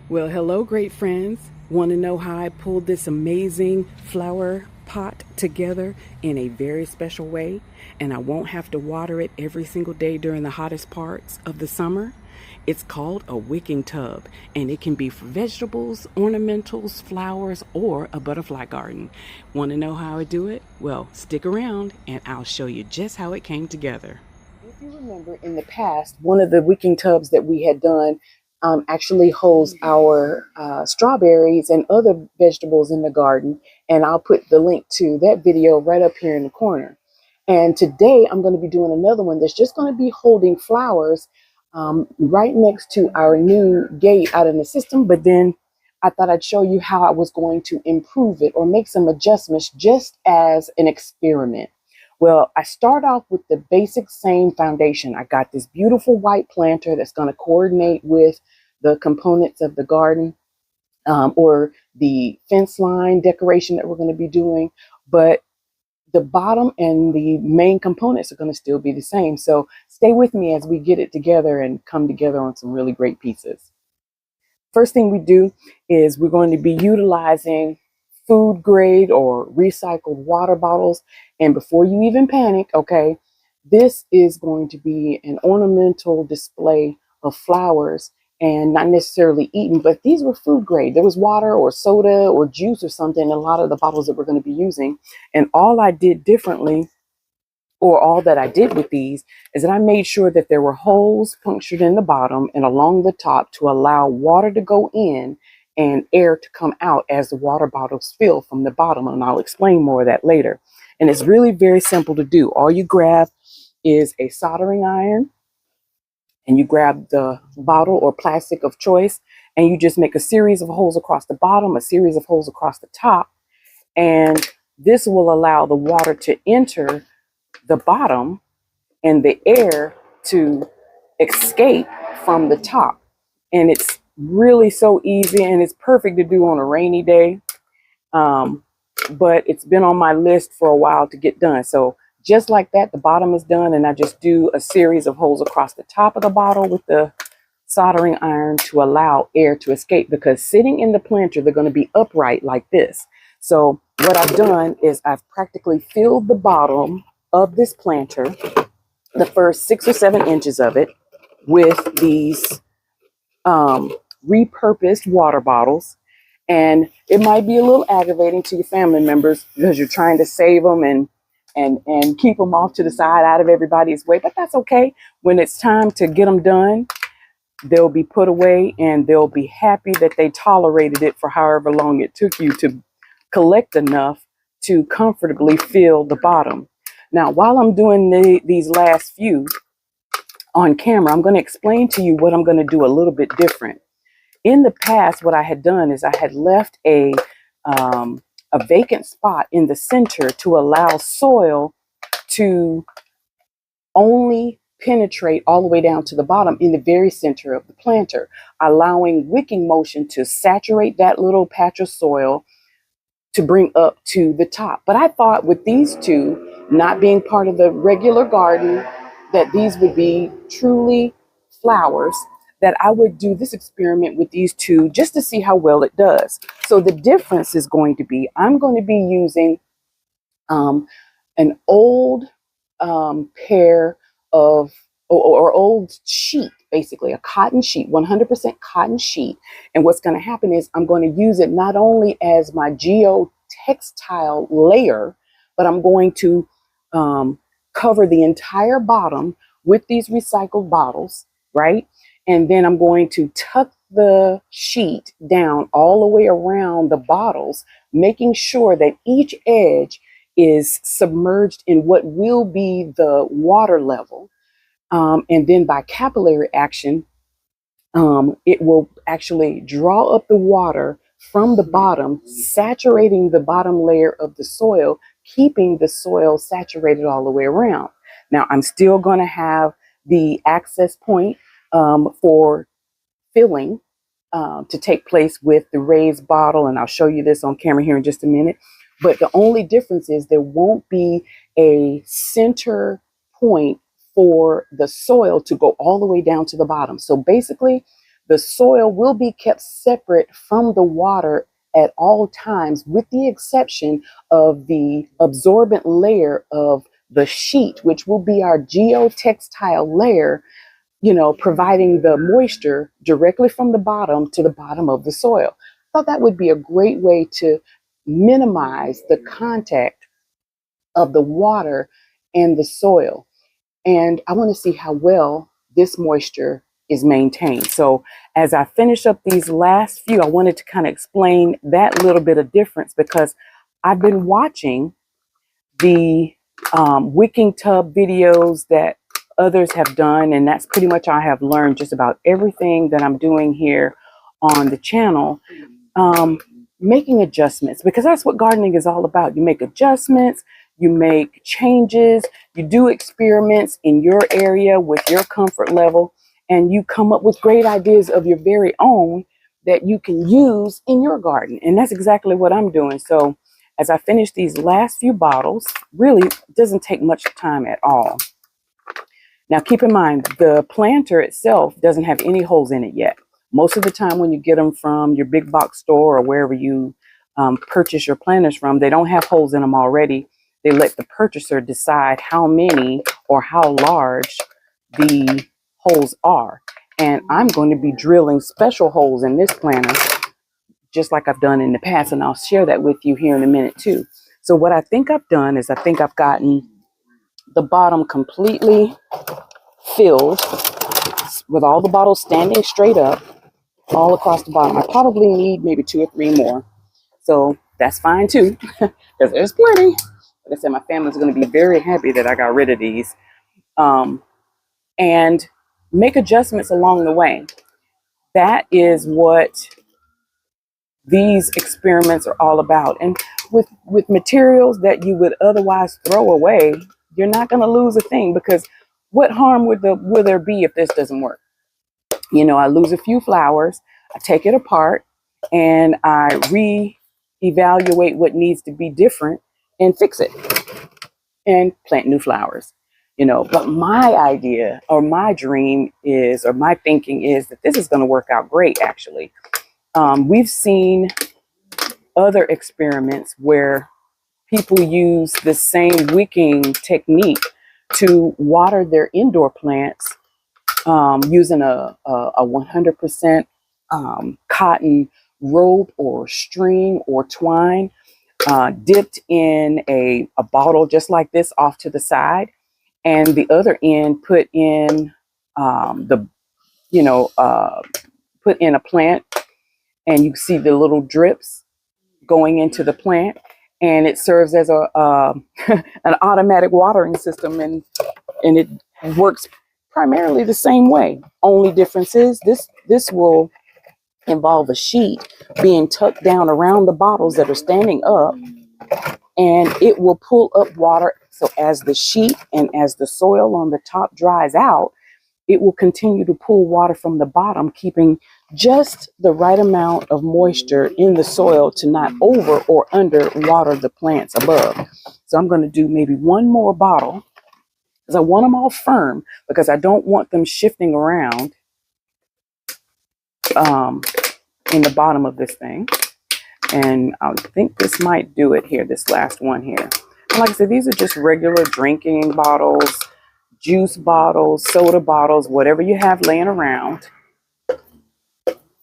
Well, hello, great friends. Want to know how I pulled this amazing flower pot together in a very special way, and I won't have to water it every single day during the hottest parts of the summer? It's called a wicking tub, and it can be for vegetables, ornamentals, flowers, or a butterfly garden. Want to know how I do it? Well, stick around, and I'll show you just how it came together. If you remember in the past, one of the wicking tubs that we had done actually holds our strawberries and other vegetables in the garden. And I'll put the link to that video right up here in the corner. And today I'm going to be doing another one that's just going to be holding flowers right next to our new gate out in the system. But then I thought I'd show you how I was going to improve it or make some adjustments just as an experiment. Well, I start off with the basic same foundation. I got this beautiful white planter that's going to coordinate with the components of the garden or the fence line decoration that we're going to be doing. But the bottom and the main components are going to still be the same. So stay with me as we get it together and come together on some really great pieces. First thing we do is we're going to be utilizing food grade or recycled water bottles. And before you even panic, okay, this is going to be an ornamental display of flowers and not necessarily eaten, but these were food grade. There was water or soda or juice or something in a lot of the bottles that we're going to be using. And all I did differently, or all that I did with these, is that I made sure that there were holes punctured in the bottom and along the top to allow water to go in and air to come out as the water bottles fill from the bottom. And I'll explain more of that later. And it's really very simple to do. All you grab is a soldering iron, and you grab the bottle or plastic of choice, and you just make a series of holes across the bottom, a series of holes across the top. And this will allow the water to enter the bottom and the air to escape from the top. And it's really so easy, and it's perfect to do on a rainy day. But it's been on my list for a while to get done. So just like that, the bottom is done, and I just do a series of holes across the top of the bottle with the soldering iron to allow air to escape, because sitting in the planter, they're going to be upright like this. So what I've done is I've practically filled the bottom of this planter, the first 6 or 7 inches of it, with these repurposed water bottles. And it might be a little aggravating to your family members because you're trying to save them and keep them off to the side out of everybody's way, but that's okay. When it's time to get them done, they'll be put away, and they'll be happy that they tolerated it for however long it took you to collect enough to comfortably fill the bottom. Now, while I'm doing these last few on camera, I'm going to explain to you what I'm going to do a little bit different. In the past, what I had done is I had left a vacant spot in the center to allow soil to only penetrate all the way down to the bottom in the very center of the planter, allowing wicking motion to saturate that little patch of soil to bring up to the top. But I thought with these two not being part of the regular garden, that these would be truly flowers, that I would do this experiment with these two just to see how well it does. So the difference is going to be, I'm going to be using an old pair of, or old sheet, basically a cotton sheet, 100% cotton sheet. And what's going to happen is I'm going to use it not only as my geotextile layer, but I'm going to cover the entire bottom with these recycled bottles, right? And then I'm going to tuck the sheet down all the way around the bottles, making sure that each edge is submerged in what will be the water level. And then by capillary action, it will actually draw up the water from the bottom, saturating the bottom layer of the soil, keeping the soil saturated all the way around. Now, I'm still going to have the access point for filling to take place with the raised bottle, and I'll show you this on camera here in just a minute. But the only difference is there won't be a center point for the soil to go all the way down to the bottom. So basically, The soil will be kept separate from the water at all times, with the exception of the absorbent layer of the sheet, which will be our geotextile layer, providing the moisture directly from the bottom to the bottom of the soil. I thought that would be a great way to minimize the contact of the water and the soil. And I want to see how well this moisture is maintained. So as I finish up these last few, I wanted to kind of explain that little bit of difference, because I've been watching the wicking tub videos that others have done, and that's pretty much I have learned just about everything that I'm doing here on the channel. Making adjustments, because that's what gardening is all about. You make adjustments, you make changes, you do experiments in your area with your comfort level, and you come up with great ideas of your very own that you can use in your garden. And that's exactly what I'm doing. So as I finish these last few bottles, really doesn't take much time at all. Now keep in mind, the planter itself doesn't have any holes in it yet. Most of the time when you get them from your big box store or wherever you purchase your planters from, they don't have holes in them already. They let the purchaser decide how many or how large the holes are. And I'm going to be drilling special holes in this planter, just like I've done in the past, and I'll share that with you here in a minute too. So what I think I've done is I think I've gotten the bottom completely filled with all the bottles standing straight up all across the bottom. I probably need maybe 2 or 3 more. So that's fine too, because there's plenty. Like I said, my family's going to be very happy that I got rid of these. And make adjustments along the way. That is what these experiments are all about. And with materials that you would otherwise throw away, you're not going to lose a thing, because what harm would there be if this doesn't work? I lose a few flowers, I take it apart, and I re-evaluate what needs to be different and fix it and plant new flowers. But my idea or my dream is, or my thinking is, that this is going to work out great, actually. We've seen other experiments where people use the same wicking technique to water their indoor plants, using a 100% cotton rope or string or twine, dipped in a bottle just like this off to the side, and the other end put in put in a plant, and you see the little drips going into the plant, and it serves as a an automatic watering system, and it works primarily the same way. Only difference is this will involve a sheet being tucked down around the bottles that are standing up, and it will pull up water. So as the sheet and as the soil on the top dries out, it will continue to pull water from the bottom, keeping just the right amount of moisture in the soil to not over or under water the plants above. So I'm going to do maybe 1 more bottle, because I want them all firm, because I don't want them shifting around in the bottom of this thing. And I think this might do it here, this last one here. And like I said, these are just regular drinking bottles, juice bottles, soda bottles, whatever you have laying around.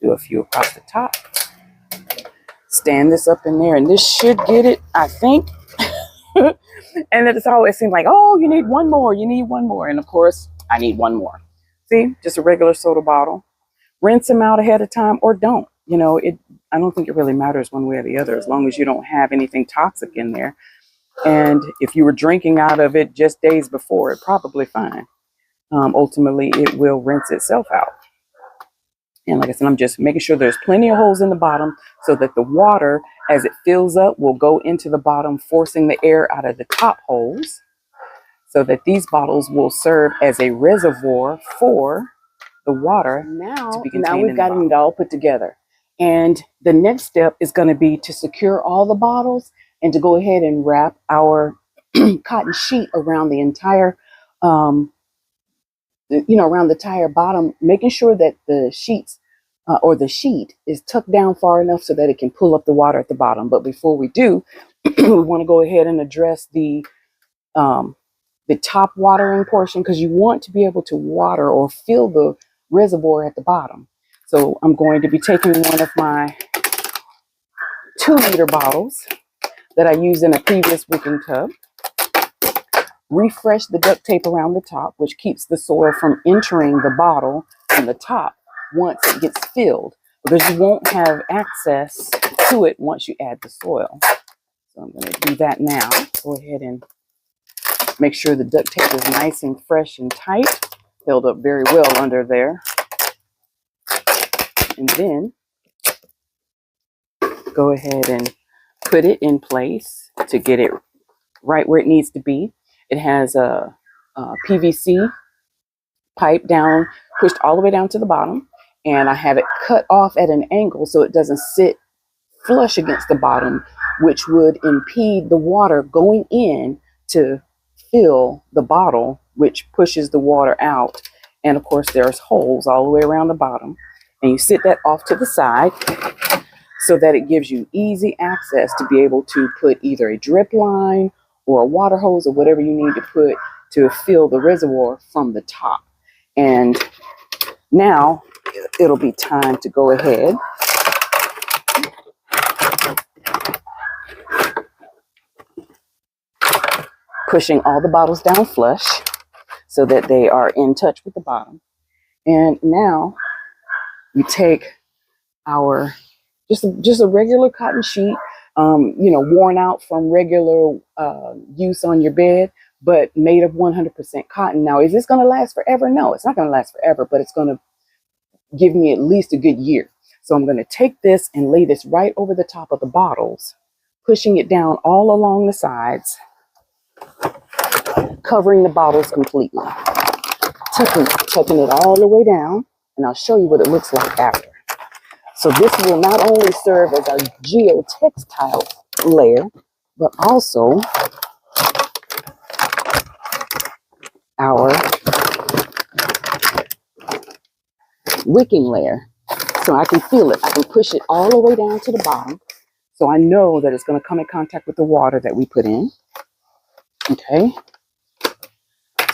Do a few across the top. Stand this up in there, and this should get it, I think. And it always seems like, oh, you need 1 more, you need 1 more. And of course, I need 1 more. See, just a regular soda bottle. Rinse them out ahead of time, or don't. I don't think it really matters one way or the other, as long as you don't have anything toxic in there. And if you were drinking out of it just days before, it's probably fine. Ultimately, it will rinse itself out. And like I said, I'm just making sure there's plenty of holes in the bottom, so that the water, as it fills up, will go into the bottom, forcing the air out of the top holes, so that these bottles will serve as a reservoir for the water to be contained. Now we've got it all put together. And the next step is going to be to secure all the bottles, and to go ahead and wrap our cotton sheet around the entire around the entire bottom, making sure that the sheets or the sheet is tucked down far enough so that it can pull up the water at the bottom. But before we do, we want to go ahead and address um, the top watering portion, because you want to be able to water or fill the reservoir at the bottom. So I'm going to be taking one of my 2-liter bottles that I used in a previous wicking tub, refresh the duct tape around the top, which keeps the soil from entering the bottle from the top once it gets filled, because you won't have access to it once you add the soil. So I'm going to do that now. Go ahead and make sure the duct tape is nice and fresh and tight, held up very well under there. And then go ahead and put it in place to get it right where it needs to be. It has a PVC pipe down, pushed all the way down to the bottom, and I have it cut off at an angle so it doesn't sit flush against the bottom, which would impede the water going in to fill the bottle, which pushes the water out. And of course, there's holes all the way around the bottom, and you sit that off to the side so that it gives you easy access to be able to put either a drip line or a water hose or whatever you need to put to fill the reservoir from the top. And now it'll be time to go ahead pushing all the bottles down flush so that they are in touch with the bottom. And now we take our just a regular cotton sheet, worn out from regular use on your bed, but made of 100% cotton. Now, is this going to last forever? No, it's not going to last forever, but it's going to give me at least a good year. So I'm going to take this and lay this right over the top of the bottles, pushing it down all along the sides, covering the bottles completely, tucking it all the way down, and I'll show you what it looks like after. So this will not only serve as our geotextile layer, but also our wicking layer. So I can feel it. I can push it all the way down to the bottom. So I know that it's going to come in contact with the water that we put in. Okay.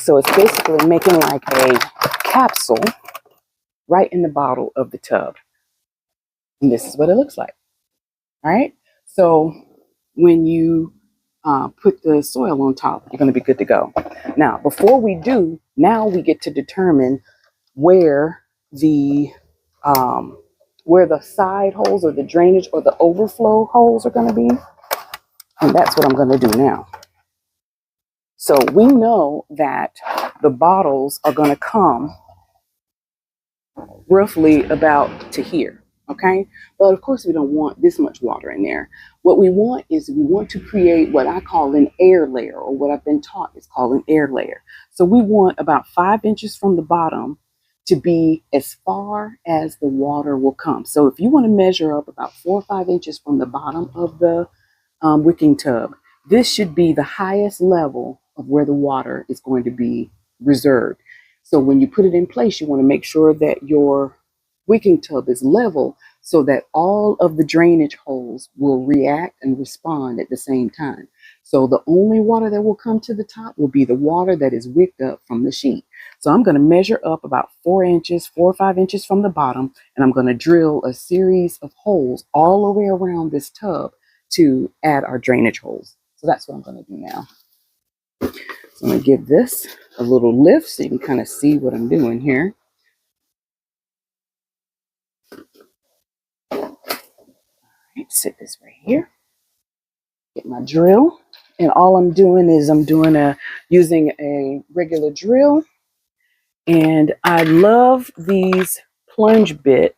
So it's basically making like a capsule right in the bottle of the tub. And this is what it looks like. All right. So when you put the soil on top, you're going to be good to go. Now, before we do, now we get to determine where the side holes or the drainage or the overflow holes are going to be. And that's what I'm going to do now. So we know that the bottles are going to come roughly about to here. Okay. But of course, we don't want this much water in there. What we want is we want to create what I call an air layer, or what I've been taught is called an air layer. So we want about 5 inches from the bottom to be as far as the water will come. So if you want to measure up about 4 or 5 inches from the bottom of the wicking tub, this should be the highest level of where the water is going to be reserved. So when you put it in place, you want to make sure that your wicking tub is level so that all of the drainage holes will react and respond at the same time. So the only water that will come to the top will be the water that is wicked up from the sheet. So I'm going to measure up about 4 or 5 inches from the bottom, and I'm going to drill a series of holes all the way around this tub to add our drainage holes. So that's what I'm going to do now. So I'm going to give this a little lift so you can kind of see what I'm doing here. Sit this right here, get my drill, and all I'm doing is using a regular drill. And I love these plunge bit,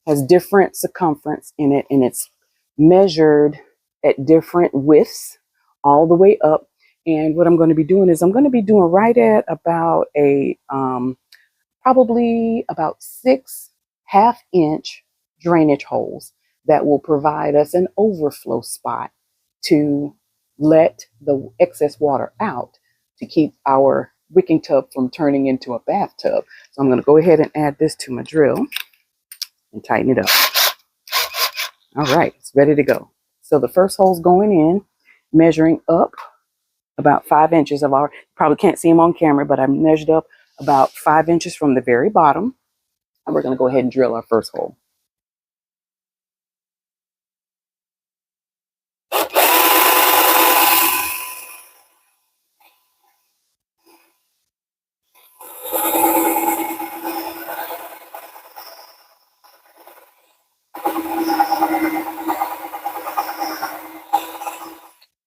has different circumference in it, and it's measured at different widths all the way up. And what I'm going to be doing is I'm going to be doing right at about a probably about 6 half-inch drainage holes that will provide us an overflow spot to let the excess water out to keep our wicking tub from turning into a bathtub. So I'm going to go ahead and add this to my drill. and tighten it up. All right, it's ready to go. So the first hole's going in, measuring up about 5 inches. Probably can't see them on camera, but I measured up about 5 inches from the very bottom. And we're going to go ahead and drill our first hole.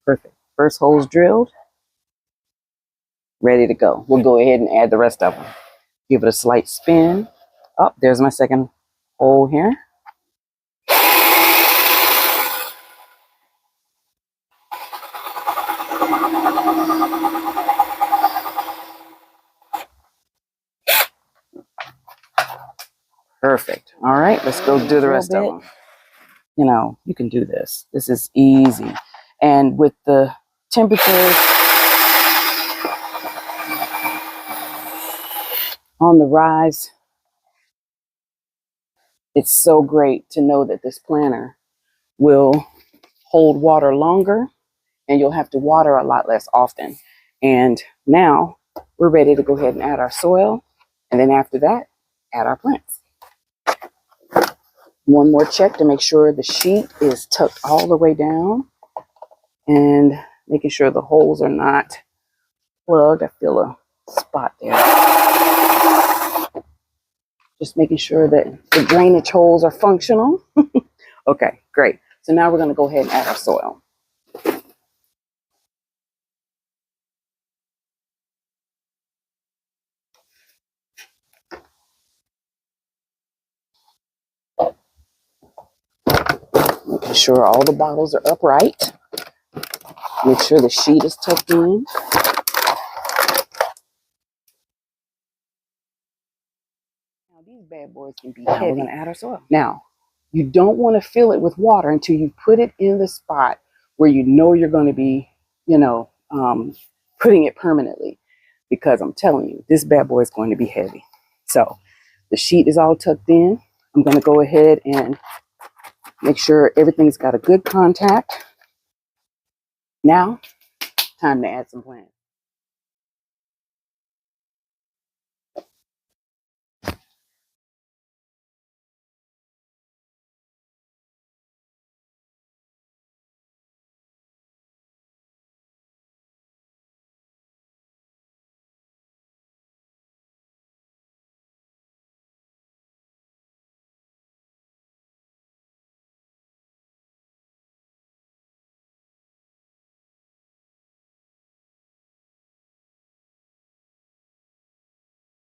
Perfect. First hole's drilled. Ready to go. We'll go ahead and add the rest of them. Give it a slight spin. Oh, there's my second hole here. Perfect. All right, let's go do the rest of them. You know, you can do this. This is easy. And with the temperatures on the rise, it's so great to know that this planter will hold water longer and you'll have to water a lot less often. And now we're ready to go ahead and add our soil. And then after that, add our plants. One more check to make sure the sheet is tucked all the way down and making sure the holes are not plugged. I feel a spot there. Just making sure that the drainage holes are functional. Okay, great. So now we're going to go ahead and add our soil. Making sure all the bottles are upright. Make sure the sheet is tucked in. Now these bad boys can be heavy. We're going to add our soil. Now, you don't want to fill it with water until you put it in the spot where you know you're going to be, putting it permanently. Because I'm telling you, this bad boy is going to be heavy. So the sheet is all tucked in. I'm going to go ahead and make sure everything's got a good contact. Now, time to add some plants.